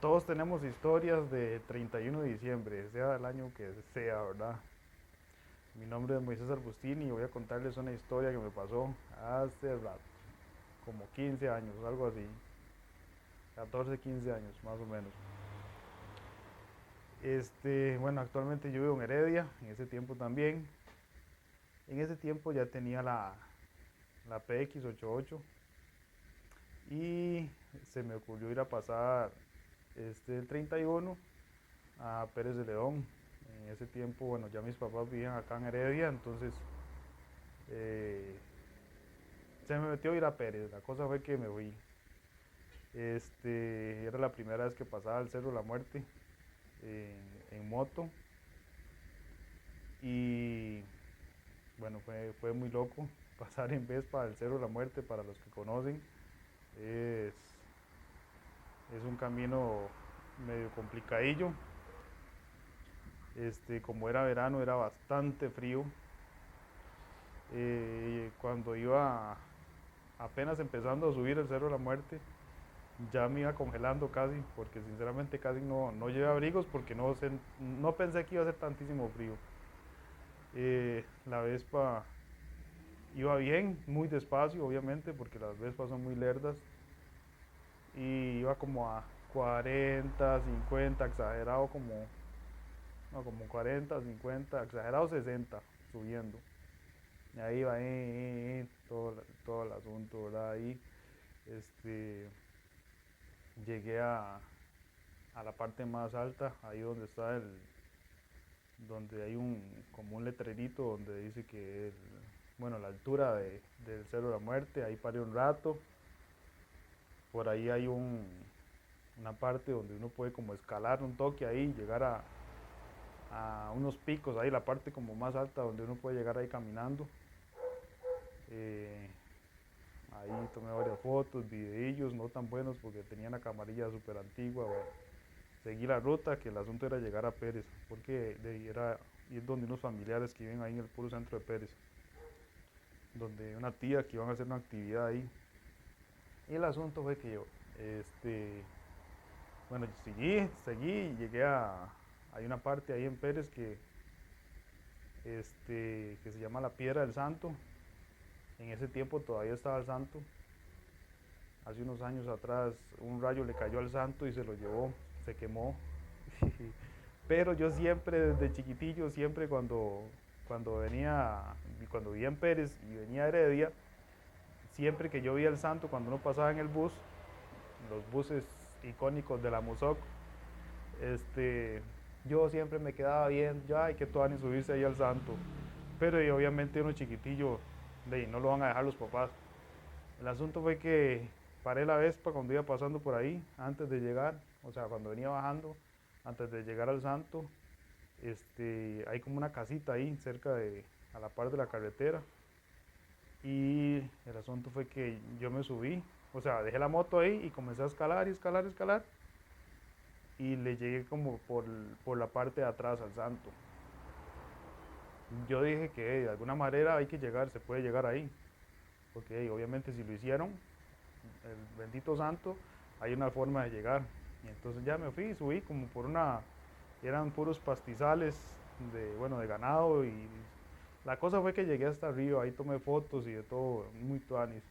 Todos tenemos historias de 31 de diciembre, sea el año que sea, ¿verdad? Mi nombre es Moisés Arbustín y voy a contarles una historia que me pasó hace rato, como 15 años, algo así, 14, 15 años más o menos. Bueno, actualmente yo vivo en Heredia, en ese tiempo también. En ese tiempo ya tenía la PX88 y se me ocurrió ir a pasar el 31 a Pérez de León. En ese tiempo, bueno, ya mis papás vivían acá en Heredia, entonces eh, se me metió a ir a Pérez. La cosa fue que me fui. Era la primera vez que pasaba el Cerro de la Muerte en moto y bueno, fue muy loco pasar en Vespa el Cerro de la Muerte. Para los que conocen, es, es un camino medio complicadillo. Como era verano, era bastante frío. Cuando iba apenas empezando a subir el Cerro de la Muerte, ya me iba congelando casi, porque sinceramente casi no llevé abrigos porque no pensé que iba a ser tantísimo frío. La Vespa iba bien, muy despacio obviamente, porque las Vespas son muy lerdas, y iba como a 40, 50, exagerado como, no, como 40, 50, exagerado 60, subiendo. Y ahí va todo el asunto, ¿verdad? Ahí este, llegué a la parte más alta, ahí donde está donde hay como un letrerito donde dice que bueno, la altura del Cerro de la Muerte. Ahí paré un rato. Por ahí hay una parte donde uno puede como escalar un toque ahí, llegar a unos picos, ahí la parte como más alta donde uno puede llegar ahí caminando. Eh, Ahí tomé varias fotos, videillos, no tan buenos porque tenía una camarilla súper antigua. Bueno, seguí la ruta, que el asunto era llegar a Pérez, porque era ir donde unos familiares que viven ahí en el puro centro de Pérez, donde una tía que iban a hacer una actividad ahí. Y el asunto fue que yo, bueno, seguí y llegué hay una parte ahí en Pérez que se llama la Piedra del Santo. En ese tiempo todavía estaba el santo. Hace unos años atrás un rayo le cayó al santo y se lo llevó, se quemó. Pero yo siempre, desde chiquitillo, siempre cuando vivía en Pérez y venía a Heredia, siempre que yo veía el santo, cuando uno pasaba en el bus, los buses icónicos de la Musoc, este, yo siempre me quedaba bien, ya hay que todavía subirse ahí al santo. Pero y obviamente uno chiquitillo, no lo van a dejar los papás. El asunto fue que paré la Vespa cuando iba pasando por ahí, antes de llegar, o sea, cuando venía bajando, antes de llegar al santo. Hay como una casita ahí cerca a la par de la carretera. Y el asunto fue que yo me subí, o sea, dejé la moto ahí y comencé a escalar y escalar y escalar. Y le llegué como por la parte de atrás al santo. Yo dije que de alguna manera hay que llegar, se puede llegar ahí. Porque obviamente si lo hicieron, el bendito santo, hay una forma de llegar. Y entonces ya me fui, subí como eran puros pastizales bueno, de ganado. Y la cosa fue que llegué hasta arriba, ahí tomé fotos y de todo, muy tuanis.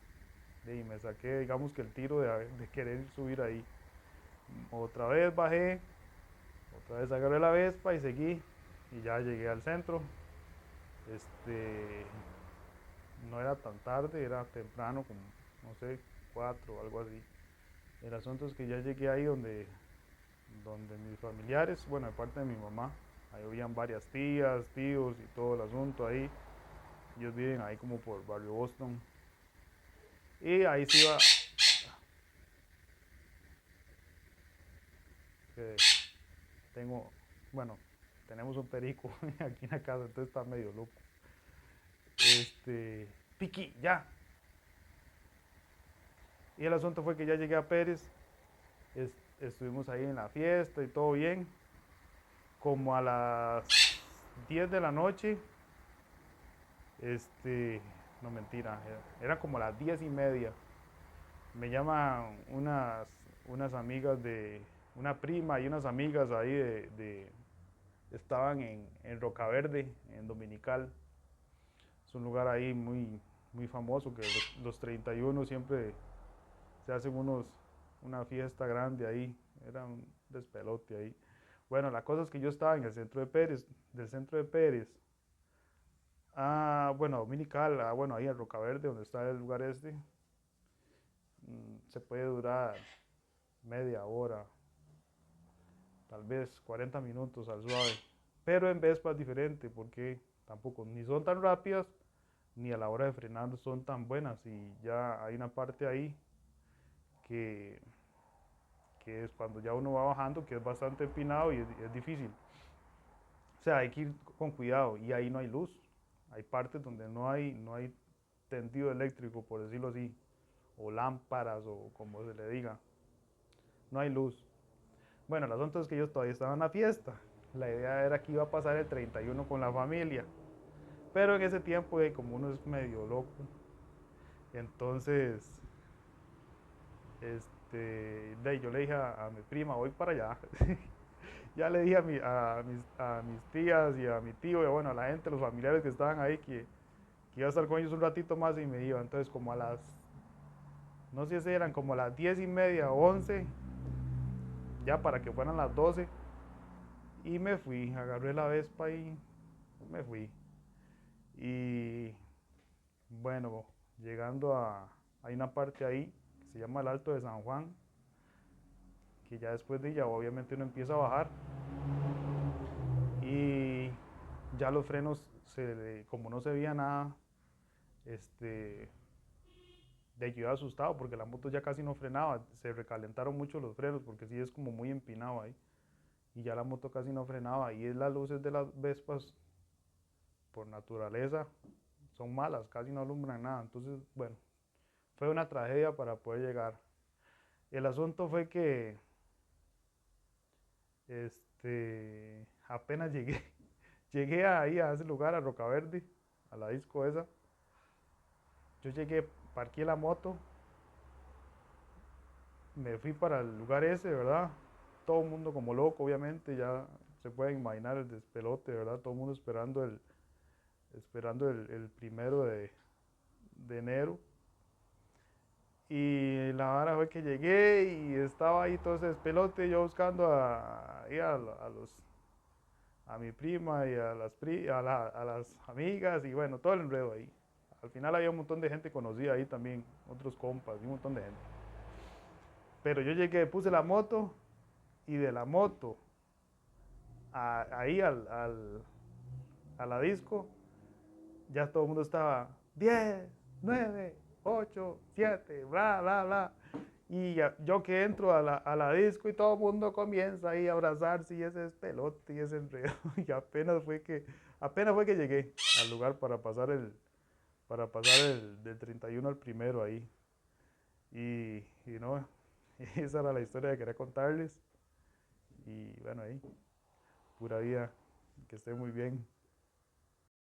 Y me saqué, digamos que el tiro de querer subir ahí. Otra vez bajé, otra vez agarré la Vespa y seguí. Y ya llegué al centro. Este, no era tan tarde, era temprano, como, no sé, 4 o algo así. El asunto es que ya llegué ahí donde mis familiares, bueno, de parte de mi mamá, ahí habían varias tías, tíos y todo el asunto ahí. Ellos viven ahí como por Barrio Boston. Y ahí se iba, que tengo, bueno, tenemos un perico aquí en la casa, entonces está medio loco. Este, Piqui, ya. Y el asunto fue que ya llegué a Pérez, estuvimos ahí en la fiesta y todo bien. Como a las 10 de la noche, este, no mentira, era como las 10:30. Me llaman unas amigas una prima y unas amigas ahí estaban en Rocaverde, en Dominical. Es un lugar ahí muy famoso que los 31 siempre se hacen una fiesta grande ahí. Era un despelote ahí. Bueno, la cosa es que yo estaba en el centro de Pérez, del centro de Pérez. Bueno, Dominical, bueno, ahí en Rocaverde, donde está el lugar este, se puede durar media hora, tal vez 40 minutos al suave. Pero en Vespa es diferente porque tampoco ni son tan rápidas ni a la hora de frenar son tan buenas y ya hay una parte ahí que, que es cuando ya uno va bajando que es bastante empinado y es difícil. O sea, hay que ir con cuidado y ahí no hay luz. Hay partes donde no hay tendido eléctrico, por decirlo así, o lámparas o como se le diga. No hay luz. Bueno, el asunto es que yo todavía estaba en la fiesta. La idea era que iba a pasar el 31 con la familia. Pero en ese tiempo, como uno es medio loco, entonces yo le dije a mi prima, voy para allá. Ya le dije a mis tías y a mi tío, y bueno, a la gente, los familiares que estaban ahí, que iba a estar con ellos un ratito más y me iba. Entonces, como a no sé si eran como a las 10:30 o 11, ya para que fueran las 12, y me fui, agarré la Vespa y me fui. Y bueno, llegando hay una parte ahí que se llama el Alto de San Juan, que ya después de ella obviamente uno empieza a bajar y ya los frenos, como no se veía nada, este, de yo iba asustado porque la moto ya casi no frenaba, se recalentaron mucho los frenos porque sí es como muy empinado ahí y ya la moto casi no frenaba y es las luces de las Vespas por naturaleza son malas, casi no alumbran nada, entonces bueno, fue una tragedia para poder llegar. El asunto fue que apenas llegué, llegué ahí a ese lugar, a Rocaverde, a la disco esa. Yo llegué, parqué la moto, me fui para el lugar ese, ¿verdad? Todo el mundo como loco, obviamente, ya se pueden imaginar el despelote, ¿verdad? Todo el mundo esperando el 1 de enero. Y la vara fue que llegué y estaba ahí todo ese despelote, yo buscando a mi prima y a las amigas y bueno, todo el enredo ahí. Al final había un montón de gente conocida ahí también, otros compas y un montón de gente. Pero yo llegué, puse la moto y de la moto ahí a la disco, ya todo el mundo estaba 10, 9, 8, 7, bla, bla, bla. Y yo que entro a la disco y todo el mundo comienza ahí a abrazarse y ese es pelote y ese enredo. Y apenas fue que llegué al lugar para pasar del 31 al 1 ahí. Y no, esa era la historia que quería contarles. Y bueno, ahí, pura vida, que esté muy bien.